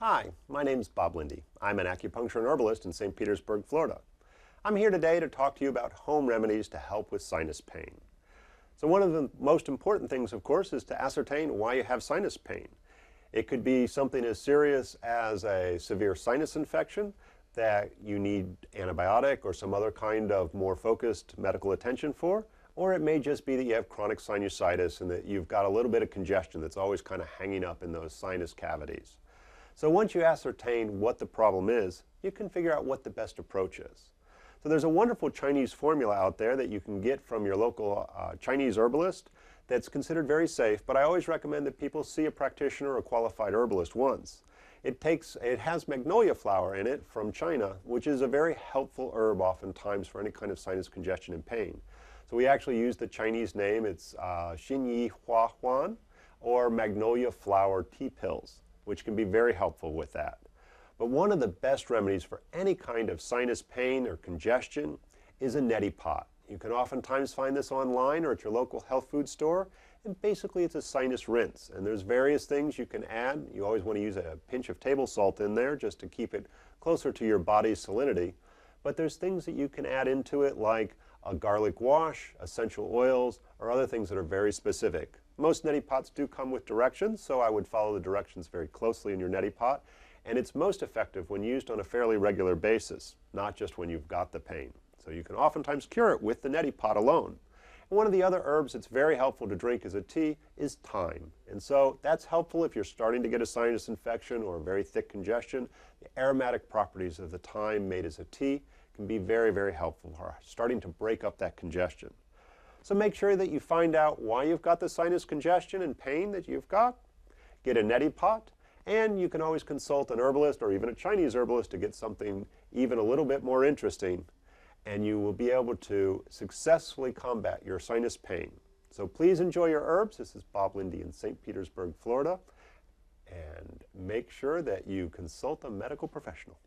Hi, my name's Bob Lindy. I'm an acupuncture and herbalist in St. Petersburg, Florida. I'm here today to talk to you about home remedies to help with sinus pain. So one of the most important things, of course, is to ascertain why you have sinus pain. It could be something as serious as a severe sinus infection that you need antibiotic or some other kind of more focused medical attention for, or it may just be that you have chronic sinusitis and that you've got a little bit of congestion that's always kind of hanging up in those sinus cavities. So once you ascertain what the problem is, you can figure out what the best approach is. So there's a wonderful Chinese formula out there that you can get from your local Chinese herbalist that's considered very safe, but I always recommend that people see a practitioner or a qualified herbalist once. It has magnolia flower in it from China, which is a very helpful herb oftentimes for any kind of sinus congestion and pain. So we actually use the Chinese name, it's Xinyi Hua Huan, or magnolia flower tea pills, which can be very helpful with that. But one of the best remedies for any kind of sinus pain or congestion is a neti pot. You can oftentimes find this online or at your local health food store, and basically it's a sinus rinse. And there's various things you can add. You always want to use a pinch of table salt in there just to keep it closer to your body's salinity. But there's things that you can add into it like a garlic wash, essential oils, or other things that are very specific. Most neti pots do come with directions, so I would follow the directions very closely in your neti pot. And it's most effective when used on a fairly regular basis, not just when you've got the pain. So you can oftentimes cure it with the neti pot alone. And one of the other herbs that's very helpful to drink as a tea is thyme. And so that's helpful if you're starting to get a sinus infection or a very thick congestion. The aromatic properties of the thyme made as a tea can be very, very helpful for starting to break up that congestion. So make sure that you find out why you've got the sinus congestion and pain that you've got. Get a neti pot, and you can always consult an herbalist or even a Chinese herbalist to get something even a little bit more interesting, and you will be able to successfully combat your sinus pain. So please enjoy your herbs. This is Bob Lindy in St. Petersburg, Florida, and make sure that you consult a medical professional.